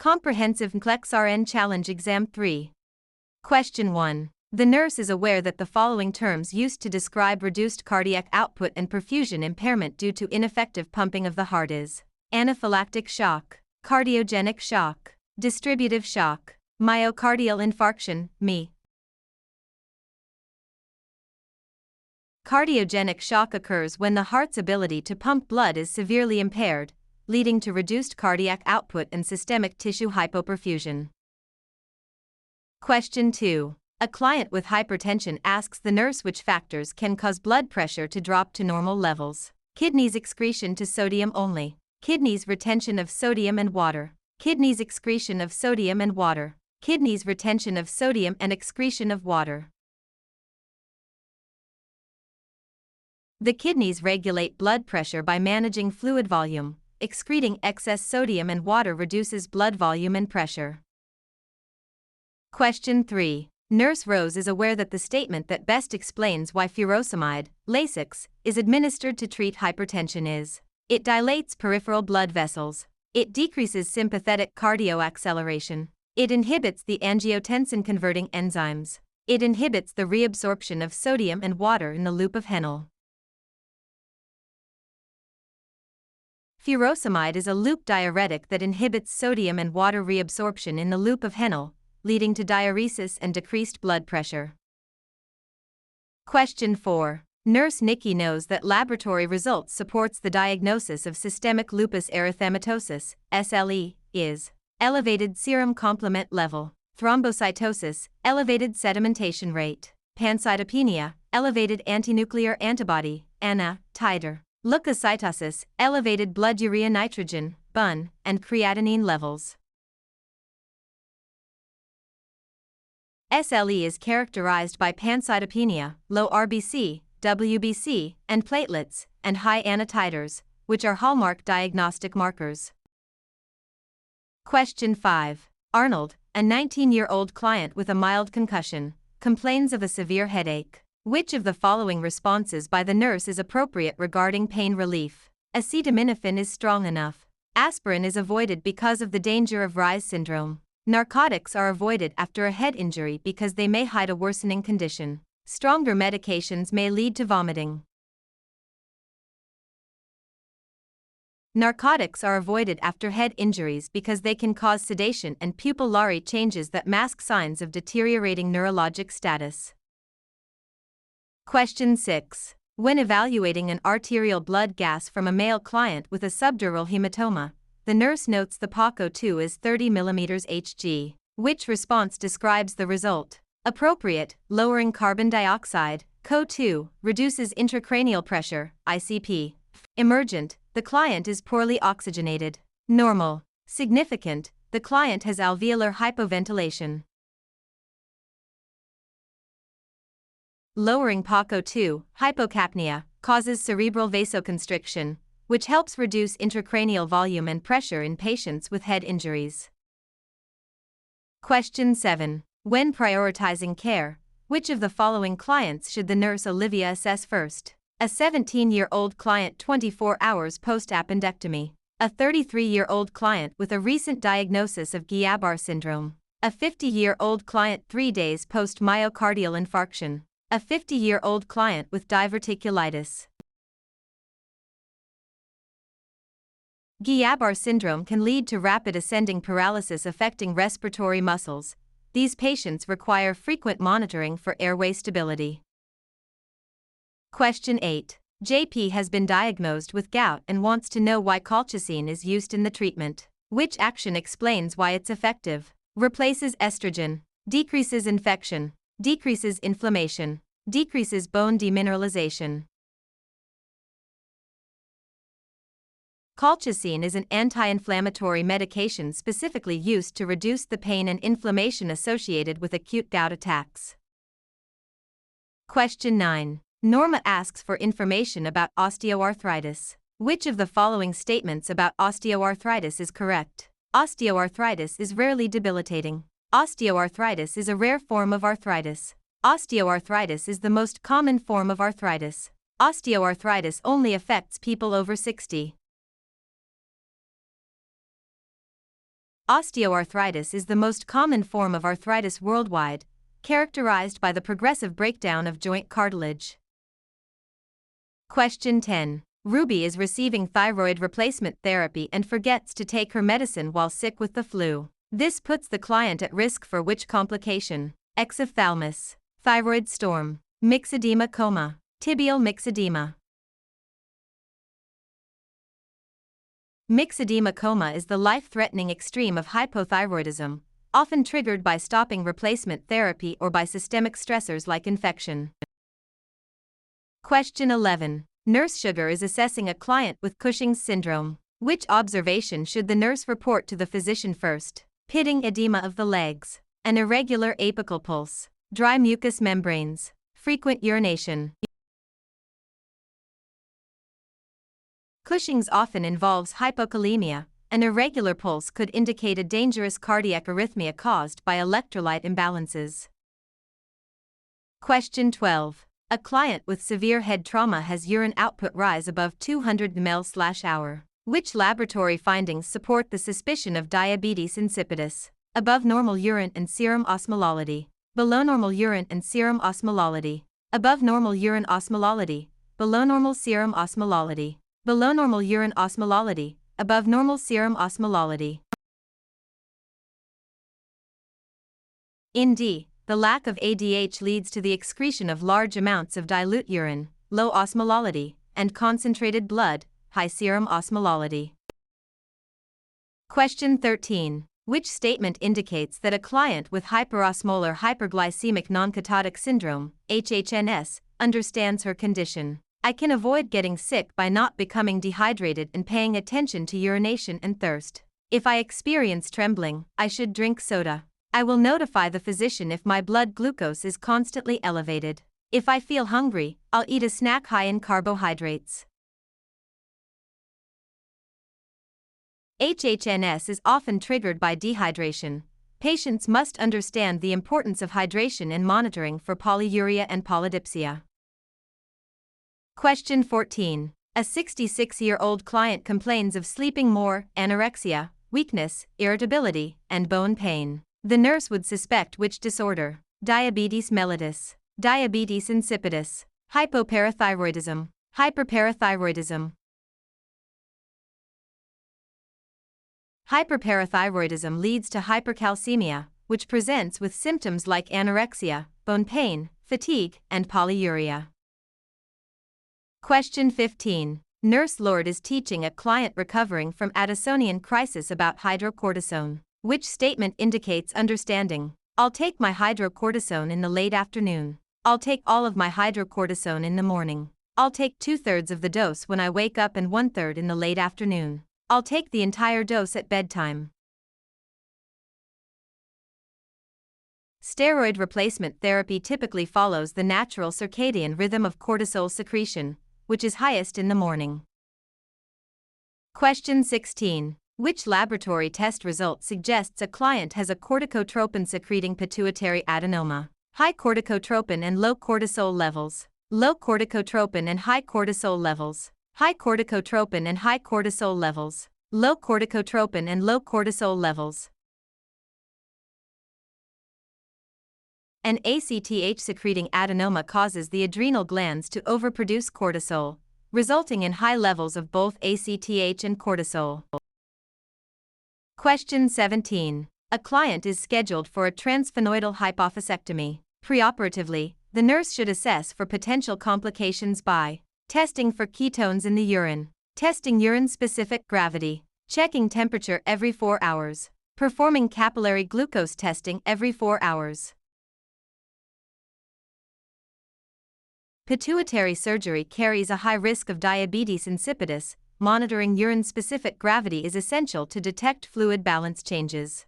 Comprehensive NCLEX RN Challenge Exam 3. Question 1. The nurse is aware that the following terms used to describe reduced cardiac output and perfusion impairment due to ineffective pumping of the heart is anaphylactic shock, cardiogenic shock, distributive shock, myocardial infarction, MI. Cardiogenic shock occurs when the heart's ability to pump blood is severely impaired, leading to reduced cardiac output and systemic tissue hypoperfusion. Question 2. A client with hypertension asks the nurse which factors can cause blood pressure to drop to normal levels. Kidneys excretion to sodium only. Kidneys retention of sodium and water. Kidneys excretion of sodium and water. Kidneys retention of sodium and excretion of water. The kidneys regulate blood pressure by managing fluid volume. Excreting excess sodium and water reduces blood volume and pressure. Question 3. Nurse Rose is aware that the statement that best explains why furosemide, Lasix, is administered to treat hypertension is: it dilates peripheral blood vessels, it decreases sympathetic cardioacceleration, it inhibits the angiotensin-converting enzymes, it inhibits the reabsorption of sodium and water in the loop of Henle. Furosemide is a loop diuretic that inhibits sodium and water reabsorption in the loop of Henle, leading to diuresis and decreased blood pressure. Question 4. Nurse Nikki knows that laboratory results supports the diagnosis of systemic lupus erythematosus, SLE, is elevated serum complement level, thrombocytosis, elevated sedimentation rate, pancytopenia, elevated antinuclear antibody, ANA, titer, leukocytosis, elevated blood urea nitrogen, BUN, and creatinine levels. SLE is characterized by pancytopenia, low RBC, WBC, and platelets, and high ANA titers, which are hallmark diagnostic markers. Question 5. Arnold, a 19-year-old client with a mild concussion, complains of a severe headache. Which of the following responses by the nurse is appropriate regarding pain relief? Acetaminophen is strong enough. Aspirin is avoided because of the danger of Reye's syndrome. Narcotics are avoided after a head injury because they may hide a worsening condition. Stronger medications may lead to vomiting. Narcotics are avoided after head injuries because they can cause sedation and pupillary changes that mask signs of deteriorating neurologic status. Question 6. When evaluating an arterial blood gas from a male client with a subdural hematoma, the nurse notes the PaCO2 is 30 mm Hg. Which response describes the result? Appropriate, lowering carbon dioxide, CO2, reduces intracranial pressure, ICP. Emergent, the client is poorly oxygenated. Normal, significant, the client has alveolar hypoventilation. Lowering PaCO2, hypocapnia, causes cerebral vasoconstriction, which helps reduce intracranial volume and pressure in patients with head injuries. Question 7. When prioritizing care, which of the following clients should the nurse Olivia assess first? A 17-year-old client 24 hours post-appendectomy. A 33-year-old client with a recent diagnosis of Guillain-Barré syndrome. A 50-year-old client 3 days post-myocardial infarction. A 50-year-old client with diverticulitis. Guillain-Barré syndrome can lead to rapid ascending paralysis affecting respiratory muscles. These patients require frequent monitoring for airway stability. Question 8. JP has been diagnosed with gout and wants to know why colchicine is used in the treatment. Which action explains why it's effective? Replaces estrogen, decreases infection, decreases inflammation, decreases bone demineralization. Colchicine is an anti-inflammatory medication specifically used to reduce the pain and inflammation associated with acute gout attacks. Question 9. Norma asks for information about osteoarthritis. Which of the following statements about osteoarthritis is correct? Osteoarthritis is rarely debilitating. Osteoarthritis is a rare form of arthritis. Osteoarthritis is the most common form of arthritis. Osteoarthritis only affects people over 60. Osteoarthritis is the most common form of arthritis worldwide, characterized by the progressive breakdown of joint cartilage. Question 10. Ruby is receiving thyroid replacement therapy and forgets to take her medicine while sick with the flu. This puts the client at risk for which complication? Exophthalmos, thyroid storm, myxedema coma, tibial myxedema. Myxedema coma is the life-threatening extreme of hypothyroidism, often triggered by stopping replacement therapy or by systemic stressors like infection. Question 11. Nurse Sugar is assessing a client with Cushing's syndrome. Which observation should the nurse report to the physician first? Pitting edema of the legs, an irregular apical pulse, dry mucous membranes, frequent urination. Cushing's often involves hypokalemia. An irregular pulse could indicate a dangerous cardiac arrhythmia caused by electrolyte imbalances. Question 12. A client with severe head trauma has urine output rise above 200 ml/hour. Which laboratory findings support the suspicion of diabetes insipidus? Above normal urine and serum osmolality. Below normal urine and serum osmolality. Above normal urine osmolality. Below normal serum osmolality. Below normal urine osmolality. Above normal serum osmolality. In D, the lack of ADH leads to the excretion of large amounts of dilute urine, low osmolality, and concentrated blood, high serum osmolality. Question 13. Which statement indicates that a client with hyperosmolar hyperglycemic noncatotic syndrome, HHNS, understands her condition? I can avoid getting sick by not becoming dehydrated and paying attention to urination and thirst. If I experience trembling, I should drink soda. I will notify the physician if my blood glucose is constantly elevated. If I feel hungry, I'll eat a snack high in carbohydrates. HHNS is often triggered by dehydration. Patients must understand the importance of hydration and monitoring for polyuria and polydipsia. Question 14. A 66-year-old client complains of sleeping more, anorexia, weakness, irritability, and bone pain. The nurse would suspect which disorder? Diabetes mellitus, diabetes insipidus, hypoparathyroidism, hyperparathyroidism. Hyperparathyroidism leads to hypercalcemia, which presents with symptoms like anorexia, bone pain, fatigue, and polyuria. Question 15. Nurse Lord is teaching a client recovering from Addisonian crisis about hydrocortisone. Which statement indicates understanding? I'll take my hydrocortisone in the late afternoon. I'll take all of my hydrocortisone in the morning. I'll take 2/3 of the dose when I wake up and 1/3 in the late afternoon. I'll take the entire dose at bedtime. Steroid replacement therapy typically follows the natural circadian rhythm of cortisol secretion, which is highest in the morning. Question 16. Which laboratory test result suggests a client has a corticotropin-secreting pituitary adenoma? High corticotropin and low cortisol levels. Low corticotropin and high cortisol levels. High corticotropin and high cortisol levels. Low corticotropin and low cortisol levels. An ACTH-secreting adenoma causes the adrenal glands to overproduce cortisol, resulting in high levels of both ACTH and cortisol. Question 17. A client is scheduled for a transsphenoidal hypophysectomy. Preoperatively, the nurse should assess for potential complications by testing for ketones in the urine, testing urine-specific gravity, checking temperature every 4 hours, performing capillary glucose testing every 4 hours. Pituitary surgery carries a high risk of diabetes insipidus. Monitoring urine-specific gravity is essential to detect fluid balance changes.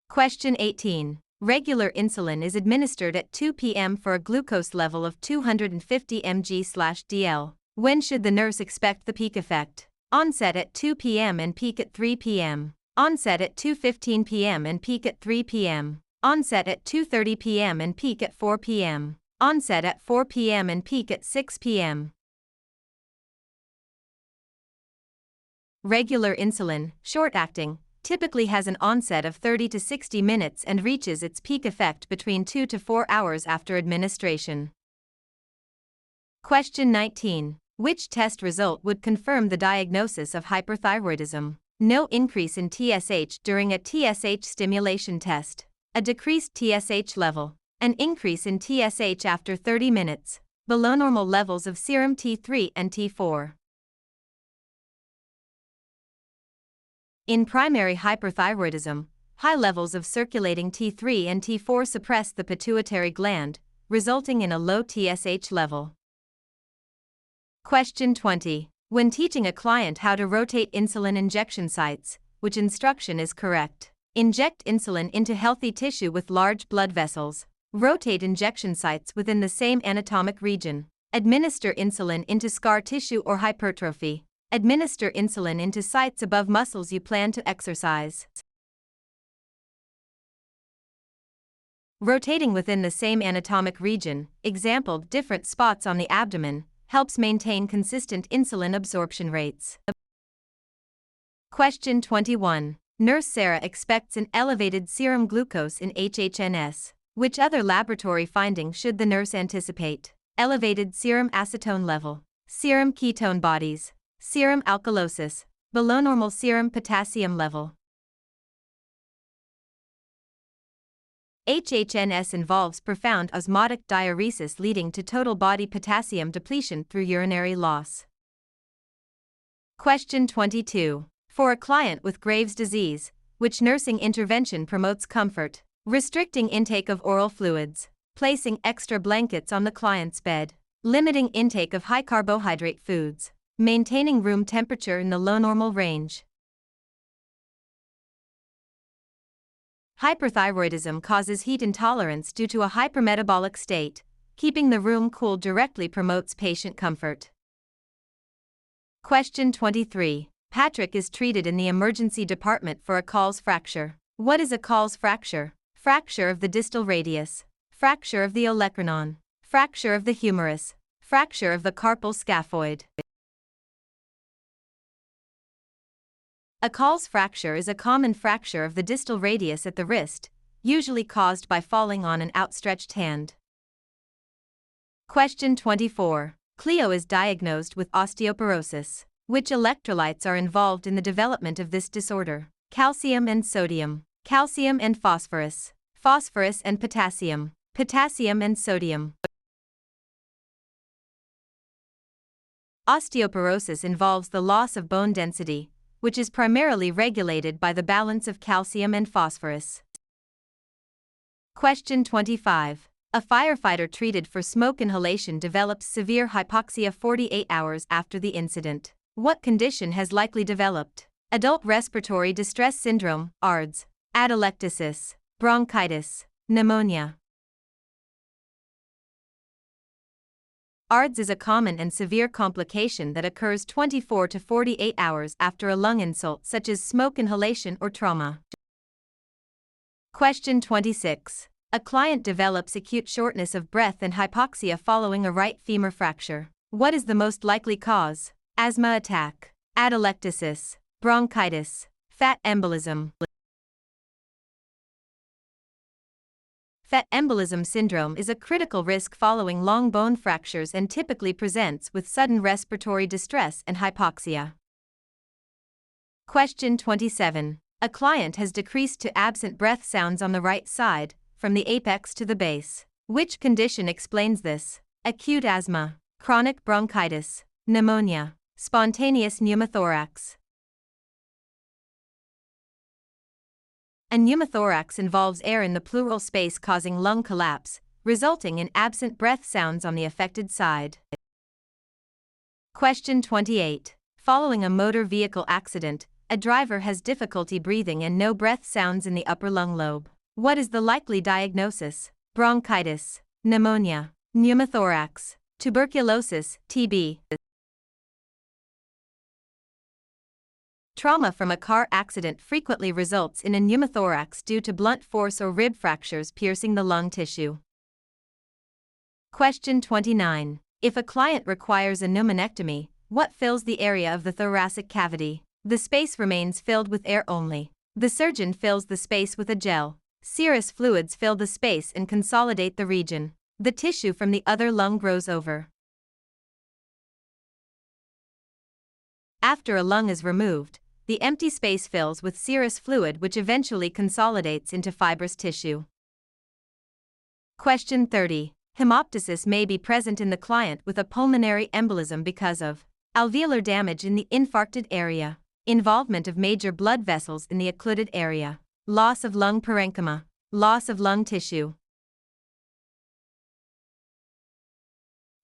Question 18. Regular insulin is administered at 2 p.m. for a glucose level of 250 mg/dl. When should the nurse expect the peak effect? Onset at 2 p.m. and peak at 3 p.m. Onset at 2:15 p.m. and peak at 3 p.m. Onset at 2:30 p.m. and peak at 4 p.m. Onset at 4 p.m. and peak at 6 p.m. Regular insulin, short-acting, typically has an onset of 30 to 60 minutes and reaches its peak effect between 2 to 4 hours after administration. Question 19. Which test result would confirm the diagnosis of hyperthyroidism? No increase in TSH during a TSH stimulation test, a decreased TSH level, an increase in TSH after 30 minutes, below normal levels of serum T3 and T4. In primary hyperthyroidism, high levels of circulating T3 and T4 suppress the pituitary gland, resulting in a low TSH level. Question 20. When teaching a client how to rotate insulin injection sites, which instruction is correct? Inject insulin into healthy tissue with large blood vessels. Rotate injection sites within the same anatomic region. Administer insulin into scar tissue or hypertrophy. Administer insulin into sites above muscles you plan to exercise. Rotating within the same anatomic region, example different spots on the abdomen, helps maintain consistent insulin absorption rates. Question 21. Nurse Sarah expects an elevated serum glucose in HHNS. Which other laboratory finding should the nurse anticipate? Elevated serum acetone level, serum ketone bodies, serum alkalosis, below normal serum potassium level. HHNS involves profound osmotic diuresis leading to total body potassium depletion through urinary loss. Question 22. For a client with Graves' disease, which nursing intervention promotes comfort? Restricting intake of oral fluids, placing extra blankets on the client's bed, limiting intake of high carbohydrate foods, maintaining room temperature in the low normal range. Hyperthyroidism causes heat intolerance due to a hypermetabolic state. Keeping the room cool directly promotes patient comfort. Question 23. Patrick is treated in the emergency department for a Call's fracture. What is a Call's fracture? Fracture of the distal radius, fracture of the olecranon, fracture of the humerus, fracture of the carpal scaphoid. A Call's fracture is a common fracture of the distal radius at the wrist, usually caused by falling on an outstretched hand. Question 24. Cleo is diagnosed with osteoporosis. Which electrolytes are involved in the development of this disorder? Calcium and sodium, calcium and phosphorus, phosphorus and potassium, potassium and sodium. Osteoporosis involves the loss of bone density, which is primarily regulated by the balance of calcium and phosphorus. Question 25. A firefighter treated for smoke inhalation develops severe hypoxia 48 hours after the incident. What condition has likely developed? Adult respiratory distress syndrome, ARDS, atelectasis, bronchitis, pneumonia. ARDS is a common and severe complication that occurs 24 to 48 hours after a lung insult such as smoke inhalation or trauma. Question 26. A client develops acute shortness of breath and hypoxia following a right femur fracture. What is the most likely cause? Asthma attack, atelectasis, bronchitis, fat embolism. Fat embolism syndrome is a critical risk following long bone fractures and typically presents with sudden respiratory distress and hypoxia. Question 27. A client has decreased to absent breath sounds on the right side, from the apex to the base. Which condition explains this? Acute asthma, chronic bronchitis, pneumonia, spontaneous pneumothorax. A pneumothorax involves air in the pleural space causing lung collapse, resulting in absent breath sounds on the affected side. Question 28. Following a motor vehicle accident, a driver has difficulty breathing and no breath sounds in the upper lung lobe. What is the likely diagnosis? Bronchitis, pneumonia, pneumothorax, tuberculosis, TB. Trauma from a car accident frequently results in a pneumothorax due to blunt force or rib fractures piercing the lung tissue. Question 29. If a client requires a pneumonectomy, what fills the area of the thoracic cavity? The space remains filled with air only. The surgeon fills the space with a gel. Serous fluids fill the space and consolidate the region. The tissue from the other lung grows over. After a lung is removed, the empty space fills with serous fluid which eventually consolidates into fibrous tissue. Question 30. Hemoptysis may be present in the client with a pulmonary embolism because of alveolar damage in the infarcted area, involvement of major blood vessels in the occluded area, loss of lung parenchyma, loss of lung tissue.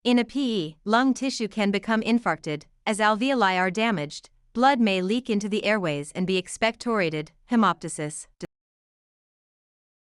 In a PE, lung tissue can become infarcted. As alveoli are damaged, blood may leak into the airways and be expectorated, hemoptysis.